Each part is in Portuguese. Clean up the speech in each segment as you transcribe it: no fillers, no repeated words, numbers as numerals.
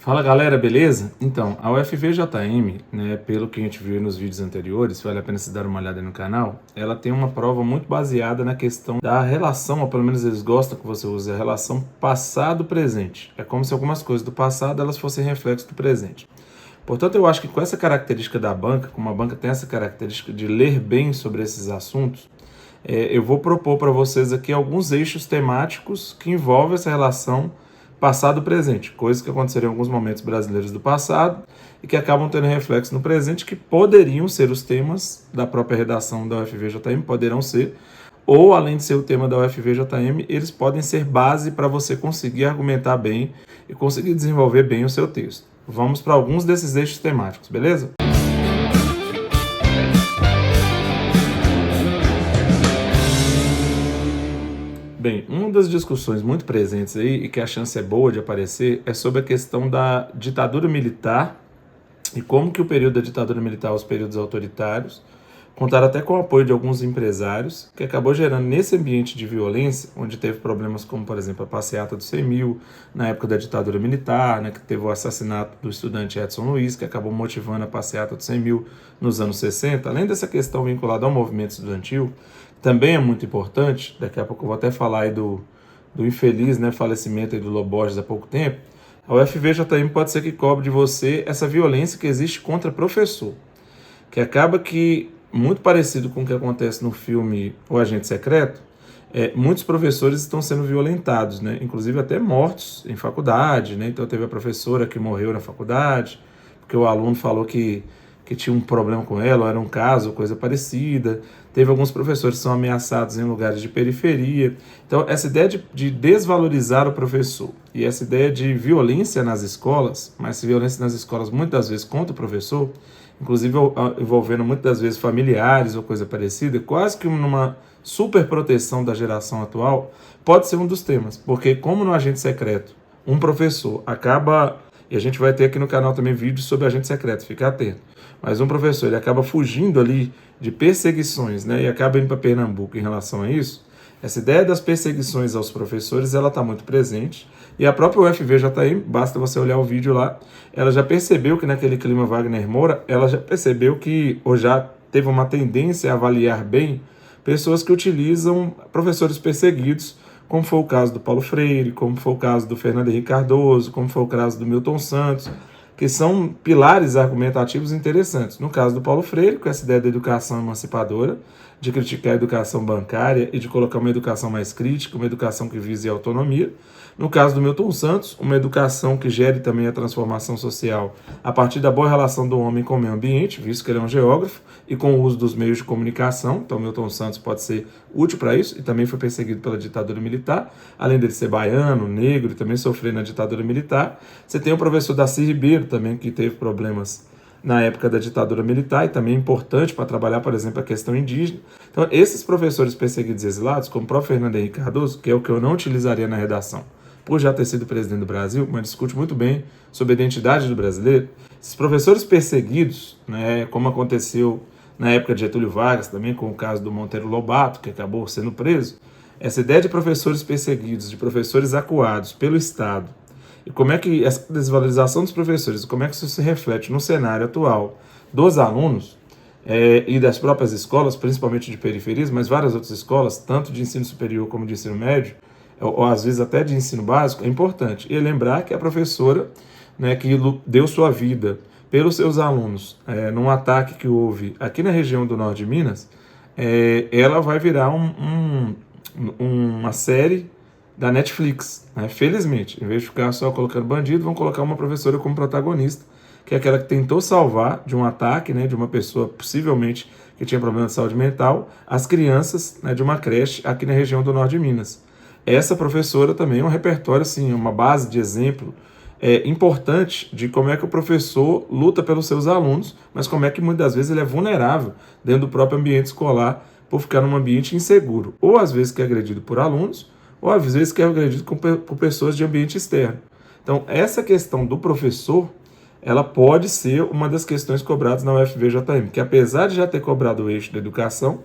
Fala galera, beleza? Então, a UFVJM, né, pelo que a gente viu nos vídeos anteriores, vale a pena se dar uma olhada no canal, ela tem uma prova muito baseada na questão da relação, ou pelo menos eles gostam que você use a relação passado-presente. É como se algumas coisas do passado elas fossem reflexo do presente. Portanto, eu acho que com essa característica da banca, como a banca tem essa característica de ler bem sobre esses assuntos, eu vou propor para vocês aqui alguns eixos temáticos que envolvem essa relação passado-presente, coisas que aconteceram em alguns momentos brasileiros do passado e que acabam tendo reflexo no presente, que poderiam ser os temas da própria redação da UFVJM, poderão ser, ou além de ser o tema da UFVJM, eles podem ser base para você conseguir argumentar bem e conseguir desenvolver bem o seu texto. Vamos para alguns desses eixos temáticos, beleza? Bem, uma das discussões muito presentes aí, e que a chance é boa de aparecer, é sobre a questão da ditadura militar e como que o período da ditadura militar, os períodos autoritários, contaram até com o apoio de alguns empresários, que acabou gerando nesse ambiente de violência, onde teve problemas como, por exemplo, a passeata do 100 mil, na época da ditadura militar, né, que teve o assassinato do estudante Edson Luiz, que acabou motivando a passeata do 100 mil nos anos 60. Além dessa questão vinculada ao movimento estudantil, também é muito importante, daqui a pouco eu vou até falar aí do infeliz, né, falecimento aí do Lobo Borges há pouco tempo, a UFVJM pode ser que cobre de você essa violência que existe contra professor, que acaba que, muito parecido com o que acontece no filme O Agente Secreto, muitos professores estão sendo violentados, né, inclusive até mortos em faculdade, né, então teve a professora que morreu na faculdade, porque o aluno falou que tinha um problema com ela, ou era um caso, coisa parecida. Teve alguns professores que são ameaçados em lugares de periferia. Então, essa ideia de desvalorizar o professor e essa ideia de violência nas escolas, mas violência nas escolas muitas vezes contra o professor, inclusive envolvendo muitas vezes familiares ou coisa parecida, quase que numa superproteção da geração atual, pode ser um dos temas. Porque como no Agente Secreto, um professor acaba... E a gente vai ter aqui no canal também vídeos sobre agente secreto, fica atento. Mas um professor, ele acaba fugindo ali de perseguições, né, e acaba indo para Pernambuco em relação a isso. Essa ideia das perseguições aos professores, ela está muito presente. E a própria UFVJM, basta você olhar o vídeo lá, ela já percebeu que naquele clima Wagner Moura, ela já percebeu que, ou já teve uma tendência a avaliar bem, pessoas que utilizam professores perseguidos, como foi o caso do Paulo Freire, como foi o caso do Fernando Henrique Cardoso, como foi o caso do Milton Santos, que são pilares argumentativos interessantes. No caso do Paulo Freire, com essa ideia da educação emancipadora, de criticar a educação bancária e de colocar uma educação mais crítica, uma educação que vise a autonomia. No caso do Milton Santos, uma educação que gere também a transformação social a partir da boa relação do homem com o meio ambiente, visto que ele é um geógrafo, e com o uso dos meios de comunicação. Então, Milton Santos pode ser útil para isso, e também foi perseguido pela ditadura militar, além dele ser baiano, negro, e também sofrer na ditadura militar. Você tem o professor Darcy Ribeiro também, que teve problemas na época da ditadura militar e também é importante para trabalhar, por exemplo, a questão indígena. Então, esses professores perseguidos e exilados, como o próprio Fernando Henrique Cardoso, que é o que eu não utilizaria na redação, por já ter sido presidente do Brasil, mas discute muito bem sobre a identidade do brasileiro, esses professores perseguidos, né, como aconteceu na época de Getúlio Vargas, também com o caso do Monteiro Lobato, que acabou sendo preso, essa ideia de professores perseguidos, de professores acuados pelo Estado, e como é que essa desvalorização dos professores, como é que isso se reflete no cenário atual dos alunos e das próprias escolas, principalmente de periferias, mas várias outras escolas, tanto de ensino superior como de ensino médio, ou às vezes até de ensino básico, é importante. E lembrar que a professora, né, que deu sua vida pelos seus alunos num ataque que houve aqui na região do norte de Minas, ela vai virar uma série da Netflix, né? Felizmente, em vez de ficar só colocando bandido, vão colocar uma professora como protagonista, que é aquela que tentou salvar de um ataque, né, de uma pessoa possivelmente que tinha problema de saúde mental, as crianças, né, de uma creche aqui na região do norte de Minas. Essa professora também é um repertório, assim, uma base de exemplo importante de como é que o professor luta pelos seus alunos, mas como é que muitas vezes ele é vulnerável dentro do próprio ambiente escolar por ficar num ambiente inseguro, ou às vezes que é agredido por alunos, ou às vezes que é agredido por pessoas de ambiente externo. Então, essa questão do professor, ela pode ser uma das questões cobradas na UFVJM, que apesar de já ter cobrado o eixo da educação,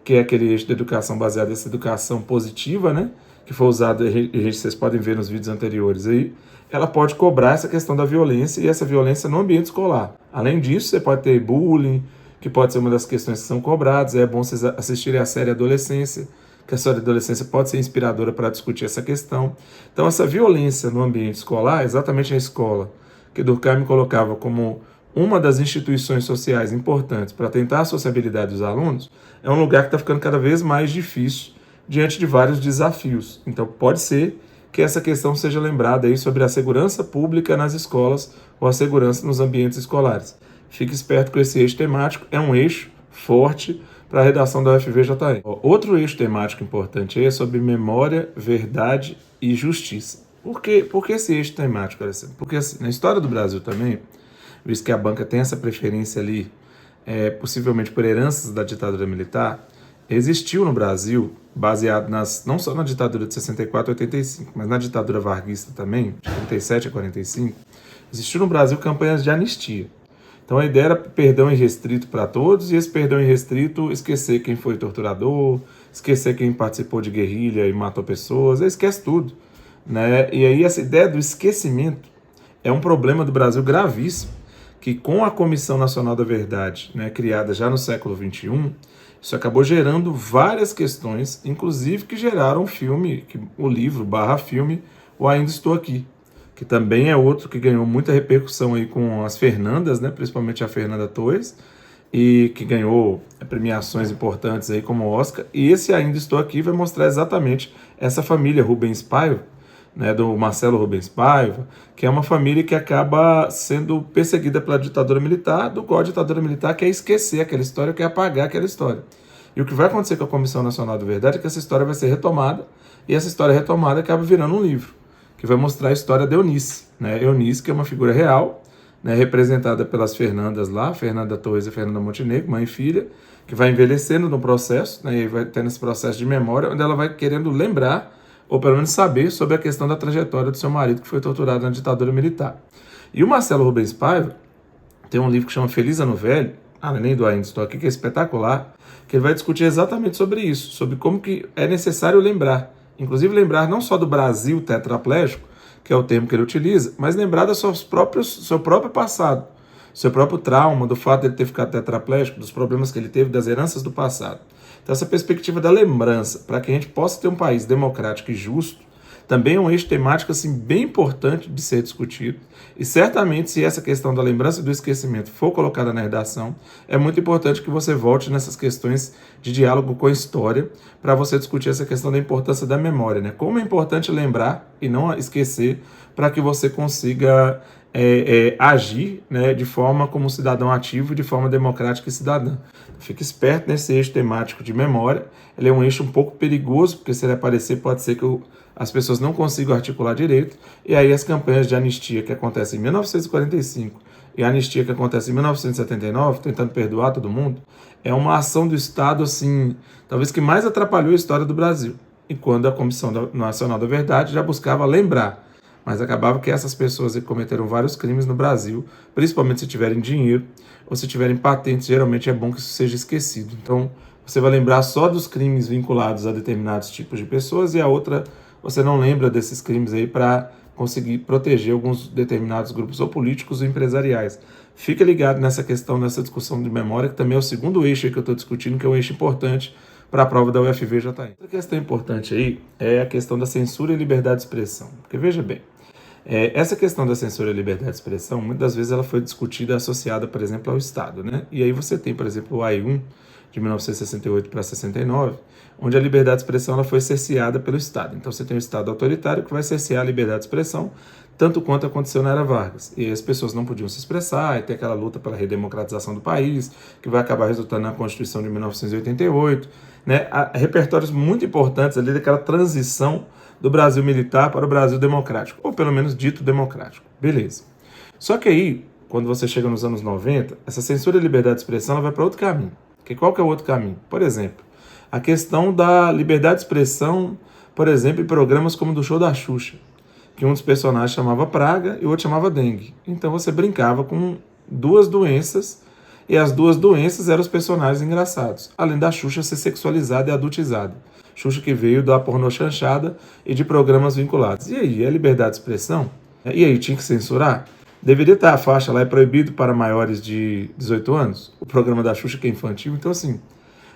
que é aquele eixo da educação baseado nessa educação positiva, né, que foi usada, e vocês podem ver nos vídeos anteriores aí, ela pode cobrar essa questão da violência e essa violência no ambiente escolar. Além disso, você pode ter bullying, que pode ser uma das questões que são cobradas. É bom vocês assistirem a série Adolescência, que a série Adolescência pode ser inspiradora para discutir essa questão. Então, essa violência no ambiente escolar, exatamente a escola, que Durkheim colocava como uma das instituições sociais importantes para tentar a sociabilidade dos alunos, é um lugar que está ficando cada vez mais difícil diante de vários desafios. Então, pode ser que essa questão seja lembrada aí sobre a segurança pública nas escolas ou a segurança nos ambientes escolares. Fique esperto com esse eixo temático, é um eixo forte para a redação da UFVJM. Outro eixo temático importante aí é sobre memória, verdade e justiça. Por que esse eixo temático, Alessandro? Porque assim, na história do Brasil também, visto que a banca tem essa preferência ali, possivelmente por heranças da ditadura militar, existiu no Brasil, baseado não só na ditadura de 64 a 85, mas na ditadura varguista também, de 37 a 45, existiu no Brasil campanhas de anistia. Então a ideia era perdão irrestrito para todos, e esse perdão irrestrito esquecer quem foi torturador, esquecer quem participou de guerrilha e matou pessoas, esquece tudo, né? E aí essa ideia do esquecimento é um problema do Brasil gravíssimo, que com a Comissão Nacional da Verdade, né, criada já no século XXI, isso acabou gerando várias questões, inclusive que geraram o livro / filme, O Ainda Estou Aqui, que também é outro que ganhou muita repercussão aí com as Fernandas, né, principalmente a Fernanda Torres, e que ganhou premiações importantes aí como o Oscar. E esse Ainda Estou Aqui vai mostrar exatamente essa família Rubens Paiva, né, do Marcelo Rubens Paiva, que é uma família que acaba sendo perseguida pela ditadura militar, do qual a ditadura militar quer esquecer aquela história, quer apagar aquela história. E o que vai acontecer com a Comissão Nacional da Verdade é que essa história vai ser retomada, e essa história retomada acaba virando um livro, que vai mostrar a história de Eunice, né? Eunice, que é uma figura real, né, representada pelas Fernandas lá, Fernanda Torres e Fernanda Montenegro, mãe e filha, que vai envelhecendo no processo, né, e vai tendo esse processo de memória, onde ela vai querendo lembrar, ou pelo menos saber, sobre a questão da trajetória do seu marido, que foi torturado na ditadura militar. E o Marcelo Rubens Paiva tem um livro que chama Feliz Ano Velho, além do Ainda Estou Aqui, que é espetacular, que ele vai discutir exatamente sobre isso, sobre como que é necessário lembrar. Inclusive lembrar não só do Brasil tetraplégico, que é o termo que ele utiliza, mas lembrar do seu próprio passado, seu próprio trauma, do fato de ele ter ficado tetraplégico, dos problemas que ele teve, das heranças do passado. Então essa perspectiva da lembrança, para que a gente possa ter um país democrático e justo, também é um eixo temático assim, bem importante de ser discutido. E certamente, se essa questão da lembrança e do esquecimento for colocada na redação, é muito importante que você volte nessas questões de diálogo com a história, para você discutir essa questão da importância da memória, né? Como é importante lembrar e não esquecer, para que você consiga agir, né, de forma como cidadão ativo, de forma democrática e cidadã. Fique esperto nesse eixo temático de memória. Ele é um eixo um pouco perigoso, porque se ele aparecer, pode ser que as pessoas não consigam articular direito, e aí as campanhas de anistia que acontecem em 1945 e a anistia que acontece em 1979, tentando perdoar todo mundo, é uma ação do Estado, assim, talvez que mais atrapalhou a história do Brasil. E quando a Comissão Nacional da Verdade já buscava lembrar, mas acabava que essas pessoas que cometeram vários crimes no Brasil, principalmente se tiverem dinheiro ou se tiverem patentes, geralmente é bom que isso seja esquecido. Então, você vai lembrar só dos crimes vinculados a determinados tipos de pessoas, e a outra você não lembra desses crimes aí para conseguir proteger alguns determinados grupos ou políticos ou empresariais. Fica ligado nessa questão, nessa discussão de memória, que também é o segundo eixo aí que eu estou discutindo, que é um eixo importante para a prova da UFVJM. Outra questão importante aí é a questão da censura e liberdade de expressão. Porque veja bem, essa questão da censura e liberdade de expressão, muitas vezes ela foi discutida associada, por exemplo, ao Estado, né? E aí você tem, por exemplo, o AI-1, de 1968 para 69, onde a liberdade de expressão ela foi cerceada pelo Estado. Então você tem um Estado autoritário que vai cercear a liberdade de expressão, tanto quanto aconteceu na era Vargas. E as pessoas não podiam se expressar, e tem aquela luta pela redemocratização do país, que vai acabar resultando na Constituição de 1988, né? Há repertórios muito importantes ali daquela transição do Brasil militar para o Brasil democrático, ou pelo menos dito democrático. Beleza. Só que aí, quando você chega nos anos 90, essa censura e liberdade de expressão ela vai para outro caminho. Qual que é o outro caminho? Por exemplo, a questão da liberdade de expressão, por exemplo, em programas como o do Show da Xuxa, que um dos personagens chamava praga e o outro chamava dengue. Então você brincava com duas doenças, e as duas doenças eram os personagens engraçados, além da Xuxa ser sexualizada e adultizada. Xuxa que veio da pornô chanchada e de programas vinculados. E aí, é liberdade de expressão? E aí, tinha que censurar? Deveria estar a faixa lá, é proibido para maiores de 18 anos? O programa da Xuxa que é infantil, então assim,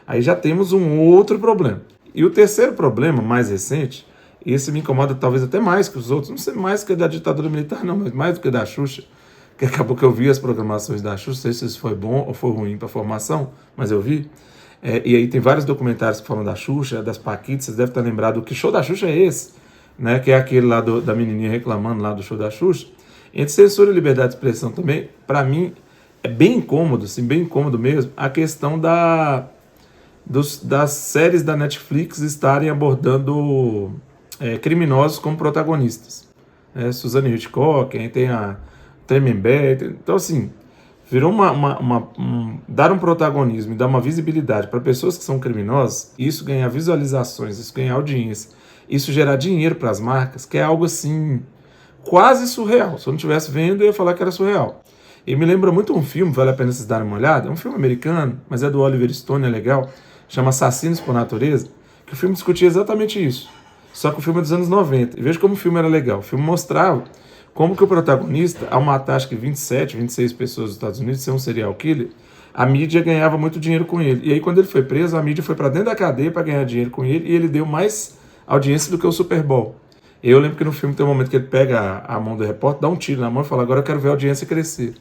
aí já temos um outro problema. E o terceiro problema, mais recente, esse me incomoda talvez até mais que os outros, não sei mais que da ditadura militar não, mas mais do que da Xuxa, que acabou que eu vi as programações da Xuxa, não sei se isso foi bom ou foi ruim para a formação, mas eu vi. E aí tem vários documentários que falam da Xuxa, das Paquitas, vocês devem estar lembrados, que show da Xuxa é esse? Né? Que é aquele lá da menininha reclamando lá do show da Xuxa. Entre censura e liberdade de expressão também, para mim, é bem incômodo, assim, bem incômodo mesmo, a questão das séries da Netflix estarem abordando criminosos como protagonistas. Suzanne Hitchcock, aí tem a Tremembé, então assim, virou dar um protagonismo e dar uma visibilidade para pessoas que são criminosas, isso ganhar visualizações, isso ganhar audiência, isso gerar dinheiro para as marcas, que é algo assim quase surreal. Se eu não estivesse vendo, eu ia falar que era surreal. E me lembra muito um filme, vale a pena vocês darem uma olhada, é um filme americano, mas é do Oliver Stone, é legal, chama Assassinos por Natureza, que o filme discutia exatamente isso. Só que o filme é dos anos 90. E veja como o filme era legal. O filme mostrava como que o protagonista, ao matar acho que 27, 26 pessoas dos Estados Unidos, ser um serial killer, a mídia ganhava muito dinheiro com ele. E aí quando ele foi preso, a mídia foi para dentro da cadeia para ganhar dinheiro com ele e ele deu mais audiência do que o Super Bowl. Eu lembro que no filme tem um momento que ele pega a mão do repórter, dá um tiro na mão e fala, agora eu quero ver a audiência crescer.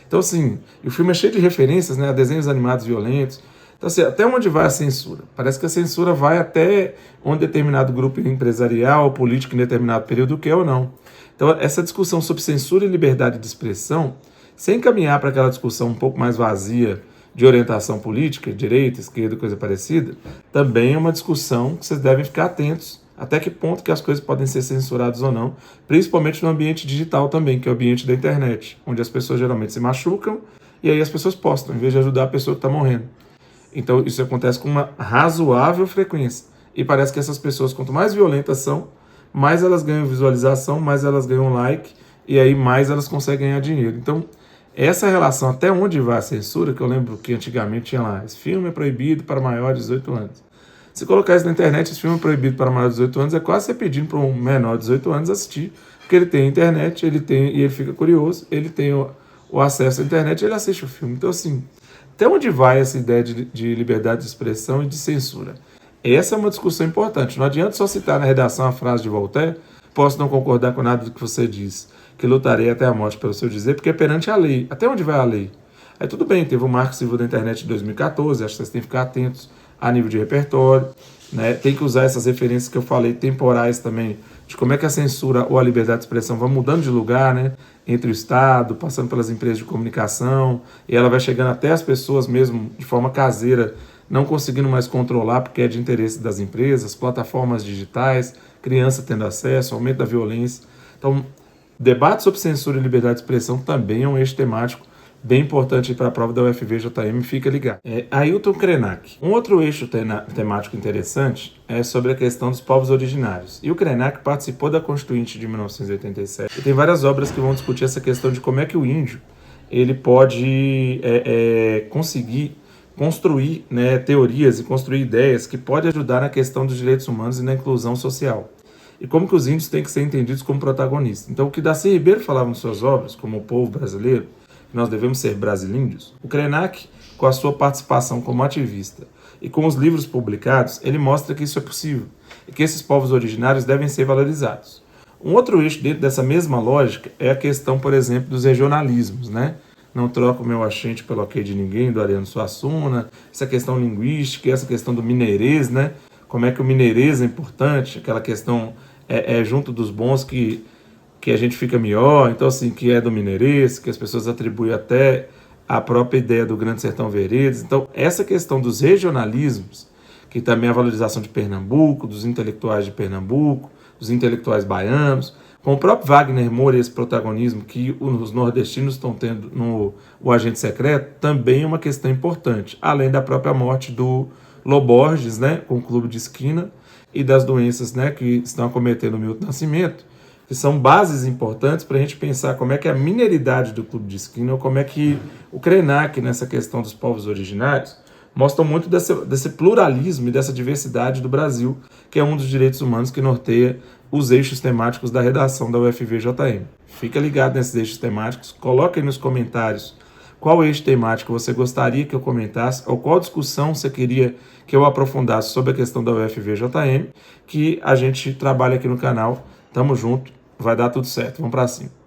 Então assim, o filme é cheio de referências, né, a desenhos animados violentos. Então assim, até onde vai a censura? Parece que a censura vai até um determinado grupo empresarial ou político em determinado período quer ou não. Então essa discussão sobre censura e liberdade de expressão, sem caminhar para aquela discussão um pouco mais vazia de orientação política, direita, esquerda, coisa parecida, também é uma discussão que vocês devem ficar atentos até que ponto que as coisas podem ser censuradas ou não, principalmente no ambiente digital também, que é o ambiente da internet, onde as pessoas geralmente se machucam e aí as pessoas postam, em vez de ajudar a pessoa que está morrendo. Então isso acontece com uma razoável frequência. E parece que essas pessoas, quanto mais violentas são, mais elas ganham visualização, mais elas ganham like, e aí mais elas conseguem ganhar dinheiro. Então, essa relação até onde vai a censura, que eu lembro que antigamente tinha lá, esse filme é proibido para maiores de 18 anos. Se colocar isso na internet, esse filme é proibido para maiores de 18 anos, é quase você pedindo para um menor de 18 anos assistir, porque ele tem internet, e ele fica curioso, ele tem o acesso à internet e ele assiste o filme. Então, assim, até onde vai essa ideia de liberdade de expressão e de censura? Essa é uma discussão importante. Não adianta só citar na redação a frase de Voltaire, posso não concordar com nada do que você diz, que lutarei até a morte pelo seu dizer, porque é perante a lei. Até onde vai a lei? Aí tudo bem, teve o Marco Civil da Internet de 2014, acho que vocês têm que ficar atentos a nível de repertório, né? Tem que usar essas referências que eu falei, temporais também, de como é que a censura ou a liberdade de expressão vai mudando de lugar, né? Entre o Estado, passando pelas empresas de comunicação, e ela vai chegando até as pessoas mesmo de forma caseira, não conseguindo mais controlar porque é de interesse das empresas, plataformas digitais, criança tendo acesso, aumento da violência. Então, debate sobre censura e liberdade de expressão também é um eixo temático bem importante para a prova da UFV-JM, fica ligado. Ailton Krenak. Um outro eixo temático interessante é sobre a questão dos povos originários. E o Krenak participou da Constituinte de 1987. E tem várias obras que vão discutir essa questão de como é que o índio ele pode conseguir construir, né, teorias e construir ideias que podem ajudar na questão dos direitos humanos e na inclusão social. E como que os índios têm que ser entendidos como protagonistas. Então, o que Darcy Ribeiro falava em suas obras, como o povo brasileiro, nós devemos ser brasilíndios, o Krenak, com a sua participação como ativista e com os livros publicados, ele mostra que isso é possível e que esses povos originários devem ser valorizados. Um outro eixo dentro dessa mesma lógica é a questão, por exemplo, dos regionalismos, né? Não troco o meu axente pelo ok de ninguém, do Ariano Suassuna, essa questão linguística, essa questão do mineirês, né? Como é que o mineirês é importante, aquela questão junto dos bons que a gente fica melhor, então assim, que é do mineirês, que as pessoas atribuem até a própria ideia do Grande Sertão Veredas. Então, essa questão dos regionalismos, que também é a valorização de Pernambuco, dos intelectuais de Pernambuco, dos intelectuais baianos, com o próprio Wagner Moura, esse protagonismo que os nordestinos estão tendo no O Agente Secreto, também é uma questão importante, além da própria morte do Loborges, né, com o Clube de Esquina, e das doenças, né, que estão acometendo o Milton Nascimento, que são bases importantes para a gente pensar como é que a mineridade do Clube de Esquina, ou como é que o Krenak, nessa questão dos povos originários, mostram muito desse pluralismo e dessa diversidade do Brasil, que é um dos direitos humanos que norteia os eixos temáticos da redação da UFV-JM. Fica ligado nesses eixos temáticos, coloque aí nos comentários qual eixo temático você gostaria que eu comentasse, ou qual discussão você queria que eu aprofundasse sobre a questão da UFV-JM, que a gente trabalha aqui no canal. Tamo junto, vai dar tudo certo, vamos pra cima.